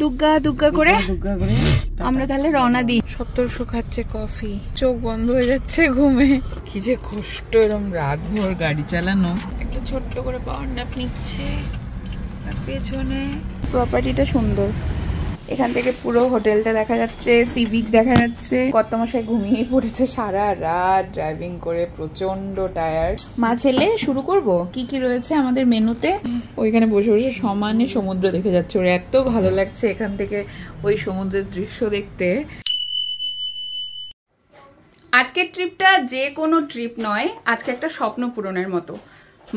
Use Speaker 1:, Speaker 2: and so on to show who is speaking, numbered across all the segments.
Speaker 1: দুগ্গা দুগ্গা করে আমরা তাহলে রওনা দিই। সপ্তর্ষি খাচ্ছে কফি, চোখ বন্ধ হয়ে যাচ্ছে ঘুমে। কি যে কষ্ট এরকম রাত ভোর গাড়ি চালানো। একটা ছোট্ট করে পাওয়ার ন্যাপ নিচ্ছে, আর পেছনে প্রপার্টিটা সুন্দর। এখান থেকে পুরো হোটেলটা দেখা যাচ্ছে, সি বিচ দেখা যাচ্ছে। কর্তামশাই ঘুমিয়েই পড়েছে সারা রাত ড্রাইভিং করে, প্রচন্ড টায়ার্ড। মা ছেলে শুরু করব কি কি রয়েছে আমাদের মেনুতে। ওইখানে বসে বসে সমানে সমুদ্র দেখে যাচ্ছে, ওর এত ভালো লাগছে এখান থেকে ওই সমুদ্রের দৃশ্য দেখতে। আজকের ট্রিপটা যে কোনো ট্রিপ নয়, আজকে একটা স্বপ্ন পূরণের মতো।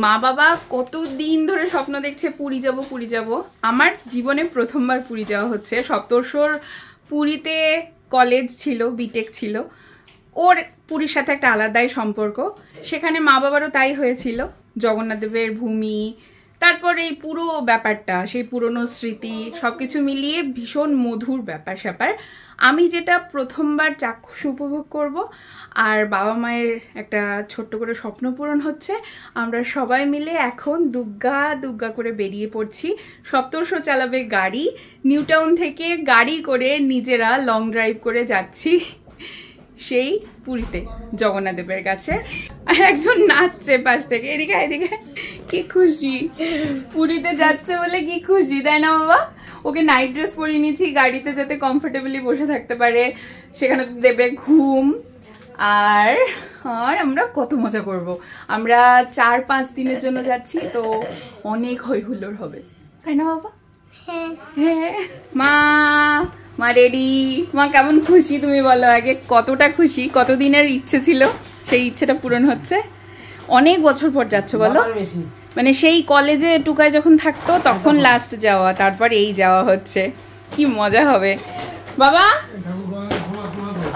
Speaker 1: মা বাবা কতদিন ধরে স্বপ্ন দেখছে পুরী যাব পুরী যাব। আমার জীবনে প্রথমবার পুরী যাওয়া হচ্ছে। সপ্তর্ষির পুরীতে কলেজ ছিল, বিটেক ছিল, ওর পুরীর সাথে একটা আলাদাই সম্পর্ক। সেখানে মা বাবারও তাই হয়েছিল, জগন্নাথ দেবের ভূমি, তারপর এই পুরো ব্যাপারটা, সেই পুরনো স্মৃতি সবকিছু মিলিয়ে ভীষণ মধুর ব্যাপার স্যাপার। আমি যেটা প্রথমবার চাক্ষুষ উপভোগ করব, আর বাবা মায়ের একটা ছোট্ট করে স্বপ্ন পূরণ হচ্ছে। আমরা সবাই মিলে এখন দুগ্গা দুগ্গা করে বেরিয়ে পড়ছি। সপ্তর্ষি চালাবে গাড়ি, নিউ টাউন থেকে গাড়ি করে নিজেরা লং ড্রাইভ করে যাচ্ছি সেই পুরীতে, জগন্নাথ দেবের কাছে। আর একজন নাচছে পাশ থেকে, এদিকে এদিকে। কি খুশি, পুরীতে যাচ্ছে বলে কি খুশি, তাই না বাবা? ওকে নাইট ড্রেস পরিয়ে নিয়েছি গাড়িতে, যাতে কমফোর্টেবলি বসে থাকতে পারে। সেখানে দেবে ঘুম, আর আমরা কত মজা করব। আমরা 4-5 দিনের জন্য যাচ্ছি, তো অনেক হই হুল্লোড় হবে, তাই না বাবা? হ্যাঁ। মা রেডি। মা কেমন খুশি তুমি বলো আগে, কতটা খুশি? কতদিনের ইচ্ছে ছিল, সেই ইচ্ছেটা পূরণ হচ্ছে। অনেক বছর পর যাচ্ছ বলো, মানে সেই কলেজে টুকায় যখন থাকতো তখন লাস্ট যাওয়া, তারপর এই যাওয়া হচ্ছে। কি মজা হবে বাবা।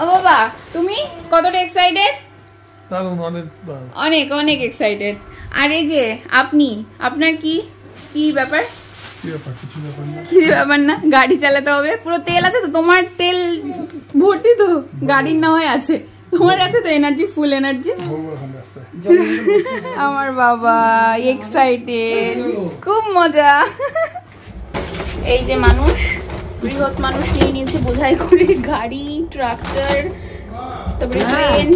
Speaker 1: ও বাবা, তুমি কতটা এক্সাইটেড? অনেক অনেক এক্সাইটেড। আর এই যে আপনার কি কি ব্যাপার? কি ব্যাপার না, গাড়ি চালাতে হবে। পুরো তেল আছে তো তোমার? তেল ভর্তি তো গাড়ির না হয় আছে, তোমার আছে তো এনার্জি, ফুল এনার্জি। আমার বাবা এক্সাইটেড, খুব মজা। এই যে মানুষ, বৃহৎ মানুষ নিয়ে নিয়েছে বোঝাই করে, গাড়ি, ট্রাক্টর, তারপরে ট্রেন।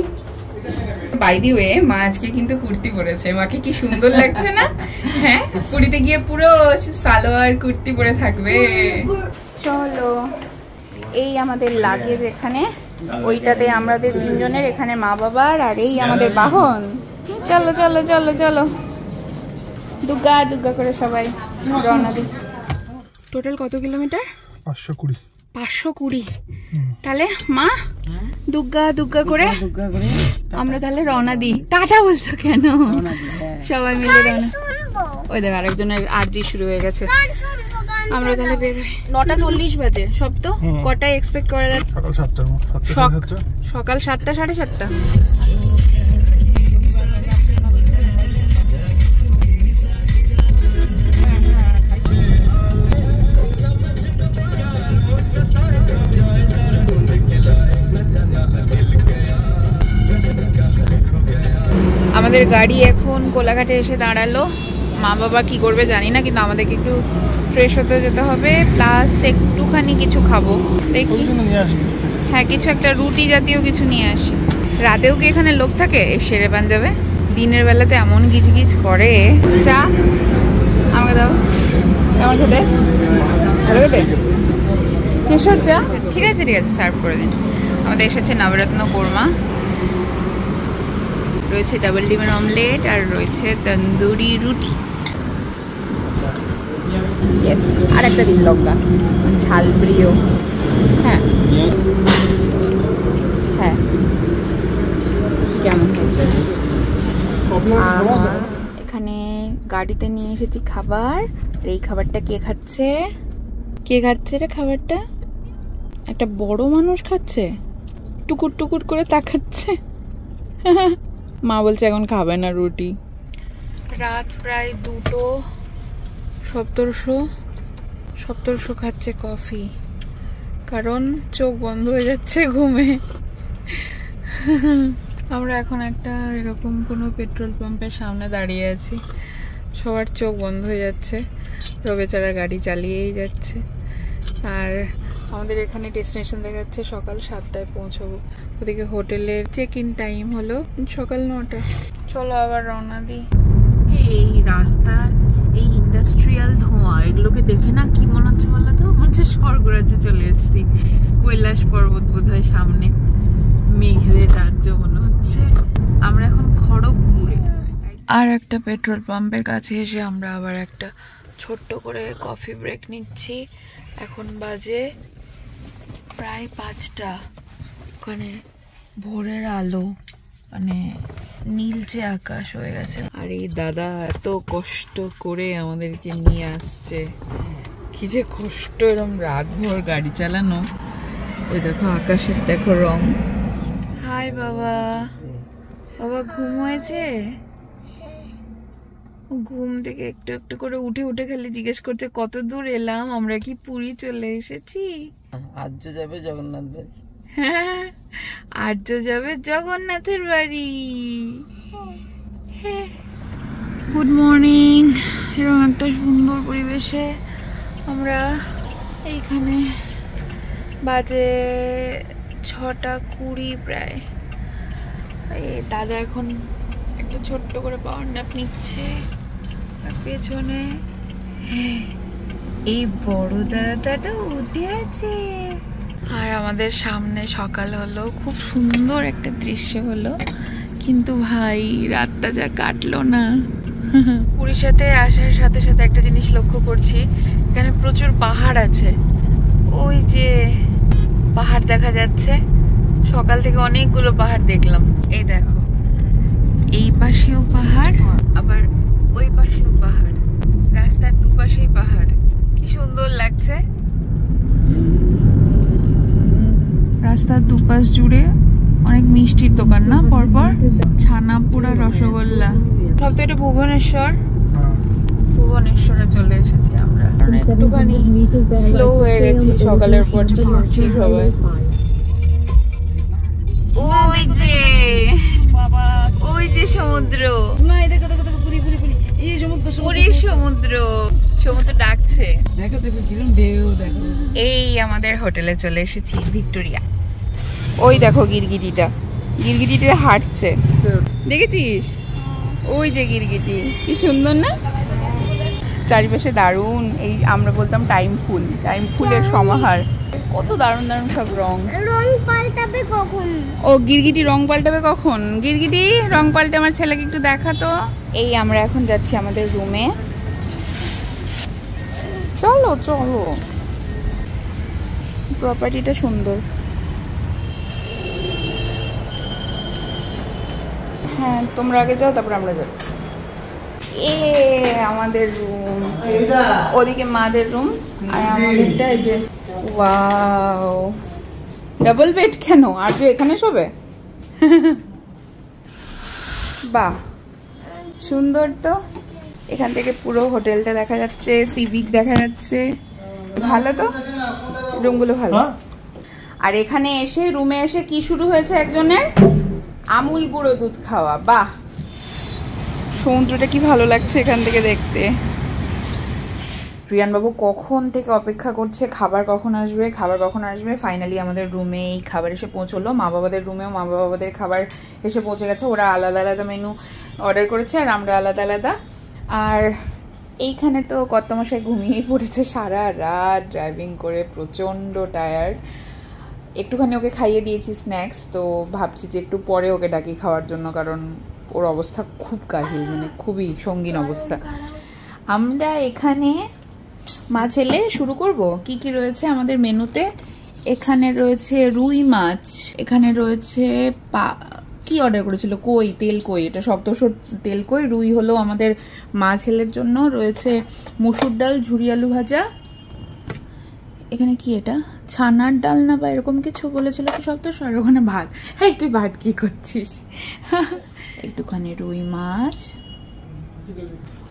Speaker 1: বাই দি ওয়ে, মা আজকে কিন্তু কুর্তি পরেছে, মাকে কি সুন্দর লাগছে না? হ্যাঁ, পুরীতে গিয়ে পুরো সালোয়ার কুর্তি পরে থাকবে। চলো, এই আমাদের লাগেজ এখানে, ওইটাতে আমাদের 3 জনের, এখানে মা বাবার, আর এই আমাদের বাহন। চলো চলো চলো চলো, দুগ্গা দুগ্গা করে সবাই রওনা দিই। টোটাল কত কিলোমিটার?
Speaker 2: 520।
Speaker 1: 520। তাহলে মা দুগ্গা দুগ্গা করে আমরা তাহলে রওনা দিই। টাটা বলছো কেন? সবাই মিলে রওনা। ওই দেখ আরেকজনের আরজি শুরু হয়ে গেছে। আমরা তাহলে বেরোই। 9:40 বাজে সব তো। কটায় এক্সপেক্ট করা যাচ্ছে? সকাল 7টা 7:30। আমাদের গাড়ি এখন কোলাঘাটে এসে দাঁড়ালো। মা বাবা কি করবে জানি না, কিন্তু আমাদেরকে একটু ফ্রেশ হতে যেতে হবে, প্লাস একটুখানি কিছু খাবো দেখি। হ্যাঁ, কিছু একটা রুটি জাতীয় কিছু নিয়ে আসি। রাতেও কি এখানে লোক থাকে সেরে পাঞ্জাবে? দিনের বেলাতে এমন গিজগিজ করে। চা আমাকে দাও, কেমন খেতে? ভালো খেতে? কেশর চা? ঠিক আছে ঠিক আছে, সার্ভ করে দিন। আমাদের এসেছে নবরত্ন কোরমা, রয়েছে ডাবল ডিমের অমলেট, আর রয়েছে তন্দুরি রুটি। ইয়েস, আর একটা দিন লঙ্কা, ঝাল প্রিয়। হ্যাঁ হ্যাঁ, কেমন হয়েছে? এখানে গাড়িতে নিয়ে এসেছি খাবার। এই খাবারটা কে খাচ্ছে? কে খাচ্ছে রে খাবারটা? একটা বড় মানুষ খাচ্ছে, টুকুর টুকুর করে তাকাচ্ছে। মা বলছে এখন খাবে না রুটি। রাত প্রায় 2টো। সপ্তর্ষি খাচ্ছে কফি, কারণ চোখ বন্ধ হয়ে যাচ্ছে ঘুমে। আমরা এখন একটা এরকম কোনো পেট্রোল পাম্পের সামনে দাঁড়িয়ে আছি, সবার চোখ বন্ধ হয়ে যাচ্ছে, বেচারা গাড়ি চালিয়েই যাচ্ছে। আর আমাদের এখানে ডেস্টিনেশন দেখাচ্ছে সকাল 7টায় পৌঁছাবো। ওদিকে হোটেলের চেক ইন টাইম হলো সকাল 9টা। চলো আবার রওনা দিই। এই রাস্তা, এই ইন্ডাস্ট্রিয়াল ধোঁয়া, এগুলোকে দেখে না কি মনে হচ্ছে বলো তো? মনে হচ্ছে স্বর্গরাজ্যে চলে এসেছি। কৈলাস পর্বত বোধ হয় সামনে, মেঘের রাজ্য মনে হচ্ছে। আমরা এখন খড়গপুরে। আর একটা পেট্রোল পাম্পের কাছে এসে আমরা আবার একটা ছোট্ট করে কফি ব্রেক নিচ্ছি। এখন বাজে প্রায় 5টা। ওখানে ভোরের আলো, মানে নীলচে আকাশ হয়ে গেছে। আর এই দাদা এত কষ্ট করে আমাদেরকে নিয়ে আসছে, কি যে কষ্ট এরকম রাত ভোর গাড়ি চালানো। ওই দেখো আকাশের দেখো রং। হাই বাবা, বাবা ঘুম হয়েছে? ঘুম থেকে একটু একটু করে উঠে উঠে খালি জিজ্ঞেস করছে কত দূর এলাম, আমরা কি পুরী চলে এসেছি?
Speaker 2: আর্য যাবে জগন্নাথ বাড়ি।
Speaker 1: হ্যাঁ, আর্য যাবে জগন্নাথের বাড়ি। Good morning. এরকম একটা সুন্দর পরিবেশে আমরা এইখানে, বাজে 6:20 প্রায়। এই দাদা এখন একটা ছোট্ট করে পাওয়ার ন্যাপ নিচ্ছে। আর পেছনে এই বড় দাদাটা উঠে আছে। আর আমাদের সামনে সকাল হলো, খুব সুন্দর একটা দৃশ্য হলো। কিন্তু ভাই রাতটা যা কাটলো না। পুরীর সাথে আসার সাথে সাথে একটা জিনিস লক্ষ্য করছি, এখানে প্রচুর পাহাড় আছে। ওই যে পাহাড় দেখা যাচ্ছে, সকাল থেকে অনেকগুলো পাহাড় দেখলাম। এই দেখো, এই পাশেও পাহাড়, আবার ওই পাশেও পাহাড়, রাস্তার দুপাশেই পাহাড়। কি সুন্দর লাগছে। রাস্তার দুপাশ জুড়ে অনেক মিষ্টির দোকান না, পরপর ছানাপোড়া, রসগোল্লা। সব তো এটা ভুবনেশ্বর। ভুবনেশ্বরে চলে এসেছি আমরা, একটুখানি স্লো হয়ে গেছি সকালের পর, ঘুরছি সবাই। ওই যে ওই যে সমুদ্র, পুরীর সমুদ্র, সমুদ্র ডাকছে।
Speaker 2: দেখো দেখো কিরকম ঢেউ দেখো।
Speaker 1: এই আমাদের হোটেলে চলে এসেছি, ভিক্টোরিয়া। ওই দেখো গিরগিটিটা, গিরগিটিটা হাঁটছে, দেখেছিস? ওই যে গিরগিটি, কি সুন্দর না? চারিপাশে দারুণ, এই আমরা বলতাম টাইম ফুল, টাইম ফুলের সমাহার। কত দারুণ দারুণ সব রং।
Speaker 3: রং পাল্টাবে কখন?
Speaker 1: ও গিরগিটি রং পাল্টাবে কখন? গিরগিটি রং পাল্টে আমার ছেলেকে একটু দেখাতো। এই আমরা এখন যাচ্ছি আমাদের রুমে। চলো চলো, প্রপার্টিটা সুন্দর। হ্যাঁ তোমরা আগে যাও, তারপর আমরা যাচ্ছি। এ আমাদের রুম, ওদিকে মাদের রুম, আর আমাদেরটা এই যে। ওয়াও, ডাবল বেড কেন? আর যে এখানে শোবে? বাহ সুন্দর তো। এখান থেকে পুরো হোটেলটা দেখা যাচ্ছে, সি বিচ দেখা যাচ্ছে। ভালো তো, রুমগুলো ভালো। আর এখানে এসে, রুমে এসে কি শুরু হয়েছে একজনের? আমুল গুঁড়ো দুধ খাওয়া। বাহ, সমুদ্রটা কি ভালো লাগছে এখান থেকে দেখতে। রিয়ান বাবু কখন থেকে অপেক্ষা করছে, খাবার কখন আসবে, খাবার কখন আসবে। ফাইনালি আমাদের রুমে এই খাবার এসে পৌঁছলো। মা বাবাদের রুমেও মা বাবাদের খাবার এসে পৌঁছে গেছে। ওরা আলাদা আলাদা মেনু অর্ডার করেছে, আর আমরা আলাদা আলাদা। আর এইখানে তো কর্তামশাই ঘুমিয়েই পড়েছে সারা রাত ড্রাইভিং করে, প্রচণ্ড টায়ার্ড। একটুখানি ওকে খাইয়ে দিয়েছি স্ন্যাক্স, তো ভাবছি যে একটু পরে ওকে ডাকি খাওয়ার জন্য, কারণ ওর অবস্থা খুব কাহিল, মানে খুবই সঙ্গীন অবস্থা। আমরা এখানে মা ছেলে শুরু করব। কি কি রয়েছে আমাদের মেনুতে? এখানে রয়েছে রুই মাছ, এখানে রয়েছে কি অর্ডার করেছিল, কই, তেল কই, এটা সপ্তশর তেল কই। রুই হলো আমাদের মা ছেলের জন্য। রয়েছে মসুর ডাল, ঝুরি আলু ভাজা। এখানে কি এটা, ছানার ডাল না বা এরকম কিছু বলেছিল কি সপ্তশর। ওখানে ভাত। এই তুই ভাত কি করছিস? একটুখানি রুই মাছ,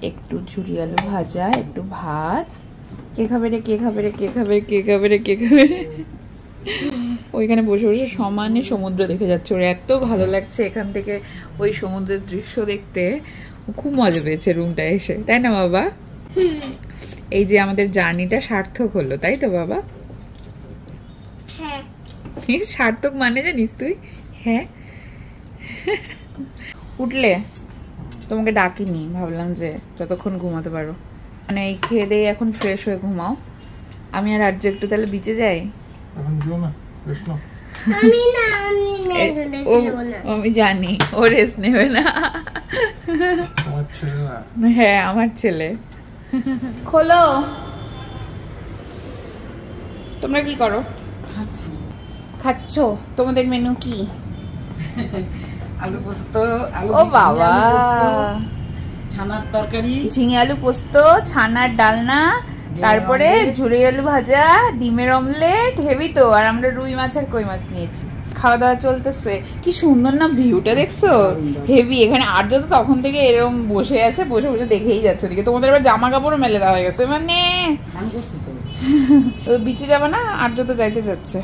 Speaker 1: একটু ঝুরি আলু ভাজা, একটু ভাত। কে খাবে রে, কে খাবে রে, কে খাবে রে, কে খাবে রে, কে খাবে রে? ওইখানে বসে বসে সমানে সমুদ্র দেখে যাচ্ছে। ওর এত ভালো লাগছে এখান থেকে ওই সমুদ্রের দৃশ্য দেখতে। খুব মজা পেয়েছে রুমটা এসে, তাই না বাবা? এই যে আমাদের জার্নিটা সার্থক হলো, তাই তো বাবা?
Speaker 3: হ্যাঁ
Speaker 1: সার্থক মানে জানিস তুই? হ্যাঁ। উঠলে তোমাকে ডাকিনি, ভাবলাম যে যতক্ষণ ঘুমাতে পারো, মানে এই খেয়ে দিয়ে এখন ফ্রেশ হয়ে ঘুমাও। আমি আর আর্য একটু তাহলে বিচে যাই।
Speaker 3: আমি
Speaker 1: আমি জানি ও রেস্ট নেবে না। হ্যাঁ আমার ছেলে। খোলো। তোমরা কি করো? খাচ্ছ? তোমাদের মেনু কি?
Speaker 2: আলু পোস্ত,
Speaker 1: ও বাবা,
Speaker 2: ছানার তরকারি,
Speaker 1: ঝিঙে আলু পোস্ত, ছানার ডালনা, তারপরে ঝুড়ি আলু ভাজা, ডিমের অমলেট, হেভি তো। আর আমরা রুই মাছ আর কই মাছ নিয়েছি। খাওয়া দাওয়া চলতেছে। কি সুন্দর না ভিউটা, দেখছো? হেভি। এখানে আর্য তো তখন থেকে এরকম বসে আছে, বসে বসে দেখেই যাচ্ছে ওদিকে। তোমাদের এবার জামা কাপড়ও মেলে দেওয়া হয়ে গেছে, মানে বিচে যাবে না? আর্য তো যাইতে যাচ্ছে।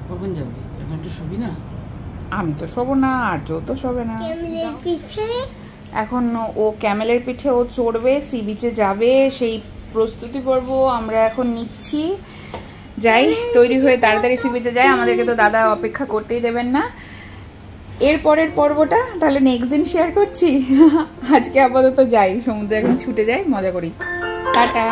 Speaker 2: কখন যাবে? এখন একটু শুবি না?
Speaker 1: আমি তো শোবো না, আর্য তো শোবে না।
Speaker 3: ক্যামেলের পিঠে
Speaker 1: এখন ও ক্যামেলের পিঠে ও চড়বে, সি বিচে যাবে, সেই প্রস্তুতি পর্ব আমরা এখন নিচ্ছি। যাই, তৈরি হয়ে তাড়াতাড়ি সি বিচে যাই, আমাদেরকে তো দাদা অপেক্ষা করতেই দেবেন না। এর পরের পর্বটা তাহলে নেক্সট দিন শেয়ার করছি। আজকে আপাতত যাই, সমুদ্রে এখন ছুটে যাই, মজা করি। টাটা।